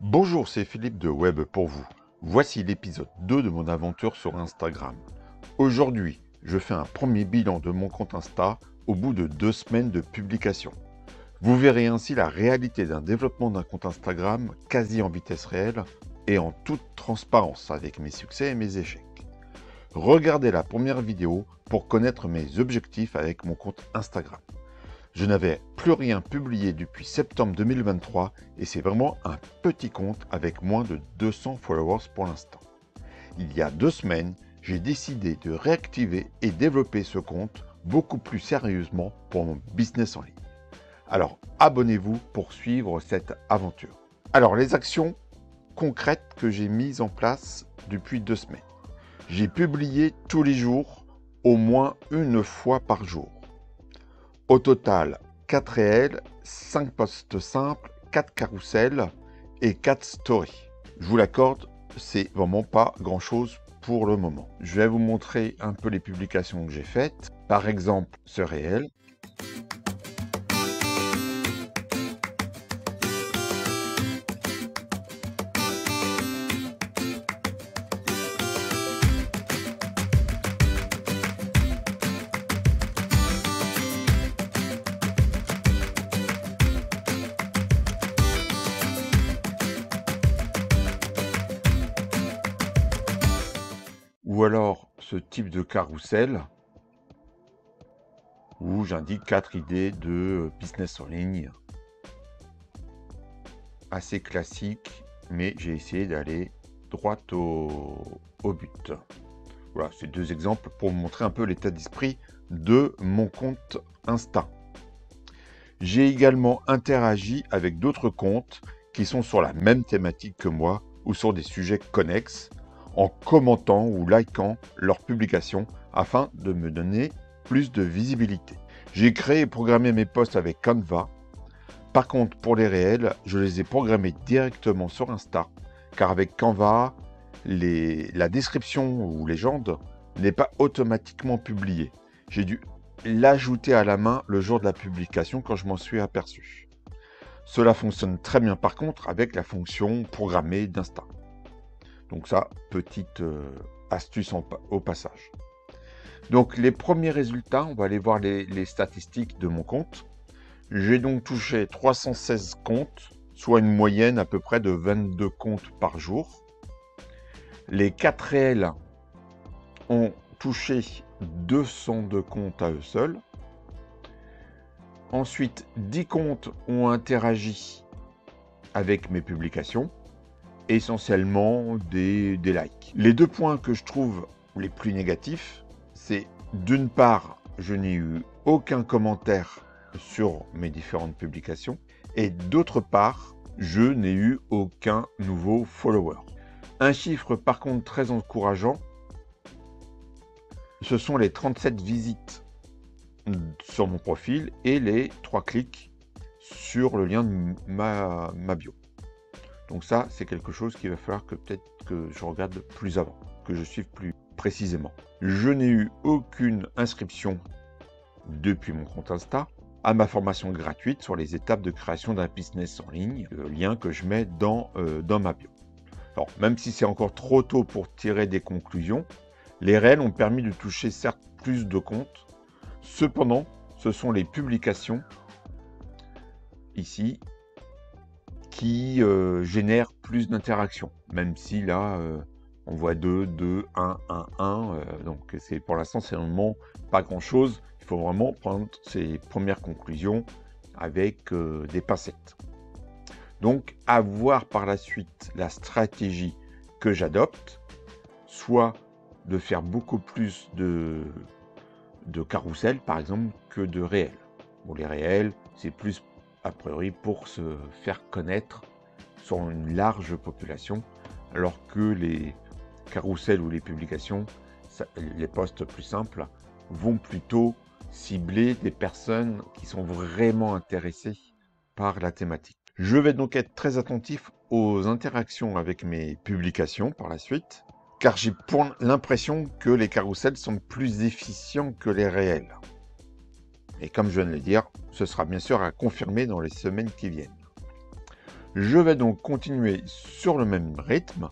Bonjour, c'est Philippe de Web pour vous. Voici l'épisode 2 de mon aventure sur Instagram. Aujourd'hui, je fais un premier bilan de mon compte Insta au bout de 2 semaines de publication. Vous verrez ainsi la réalité d'un développement d'un compte Instagram quasi en vitesse réelle et en toute transparence avec mes succès et mes échecs. Regardez la première vidéo pour connaître mes objectifs avec mon compte Instagram. Je n'avais plus rien publié depuis septembre 2023 et c'est vraiment un petit compte avec moins de 200 followers pour l'instant. Il y a 2 semaines, j'ai décidé de réactiver et développer ce compte beaucoup plus sérieusement pour mon business en ligne. Alors abonnez-vous pour suivre cette aventure. Alors les actions concrètes que j'ai mises en place depuis 2 semaines. J'ai publié tous les jours, au moins une fois par jour. Au total, 4 réels, 5 posts simples, 4 carousels et 4 stories. Je vous l'accorde, c'est vraiment pas grand chose pour le moment. Je vais vous montrer un peu les publications que j'ai faites. Par exemple, ce réel. Ou alors ce type de carrousel où j'indique 4 idées de business en ligne. Assez classique, mais j'ai essayé d'aller droit au but. Voilà, c'est 2 exemples pour vous montrer un peu l'état d'esprit de mon compte Insta. J'ai également interagi avec d'autres comptes qui sont sur la même thématique que moi ou sur des sujets connexes en commentant ou likant leurs publications afin de me donner plus de visibilité. J'ai créé et programmé mes posts avec Canva. Par contre, pour les réels, je les ai programmés directement sur Insta, car avec Canva, la description ou légende n'est pas automatiquement publiée. J'ai dû l'ajouter à la main le jour de la publication quand je m'en suis aperçu. Cela fonctionne très bien par contre avec la fonction programmée d'Insta. Donc ça, petite astuce au passage. Donc les premiers résultats, on va aller voir les statistiques de mon compte. J'ai donc touché 316 comptes, soit une moyenne à peu près de 22 comptes par jour. Les 4 réels ont touché 202 comptes à eux seuls. Ensuite, 10 comptes ont interagi avec mes publications, essentiellement des likes. Les 2 points que je trouve les plus négatifs, c'est d'une part, je n'ai eu aucun commentaire sur mes différentes publications, et d'autre part, je n'ai eu aucun nouveau follower. Un chiffre par contre très encourageant, ce sont les 37 visites sur mon profil et les 3 clics sur le lien de ma bio. Donc ça, c'est quelque chose qu'il va falloir que peut-être que je regarde plus avant, que je suive plus précisément. Je n'ai eu aucune inscription depuis mon compte Insta à ma formation gratuite sur les étapes de création d'un business en ligne, le lien que je mets dans ma bio. Alors, même si c'est encore trop tôt pour tirer des conclusions, les réels ont permis de toucher certes plus de comptes. Cependant, ce sont les publications, ici, qui génèrent plus d'interactions. Même si là, on voit 2, 2, 1, 1, 1. Donc pour l'instant, c'est vraiment pas grand-chose. Il faut vraiment prendre ses premières conclusions avec des pincettes. Donc, à voir par la suite la stratégie que j'adopte, soit de faire beaucoup plus de carrousel, par exemple, que de réels. Bon, les réels, c'est plus, a priori, pour se faire connaître sur une large population, alors que les carousels ou les publications, les posts plus simples, vont plutôt cibler des personnes qui sont vraiment intéressées par la thématique. Je vais donc être très attentif aux interactions avec mes publications par la suite, car j'ai pour l'impression que les carousels sont plus efficients que les réels. Et comme je viens de le dire, ce sera bien sûr à confirmer dans les semaines qui viennent. Je vais donc continuer sur le même rythme,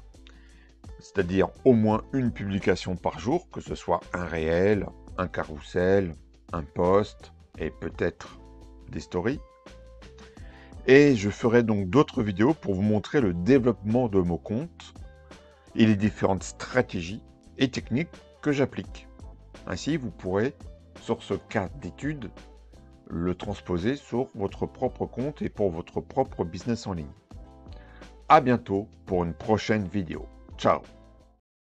c'est-à-dire au moins une publication par jour, que ce soit un réel, un carrousel, un post et peut-être des stories. Et je ferai donc d'autres vidéos pour vous montrer le développement de mon compte et les différentes stratégies et techniques que j'applique. Ainsi, vous pourrez, sur ce cas d'étude, le transposer sur votre propre compte et pour votre propre business en ligne. À bientôt pour une prochaine vidéo. Ciao!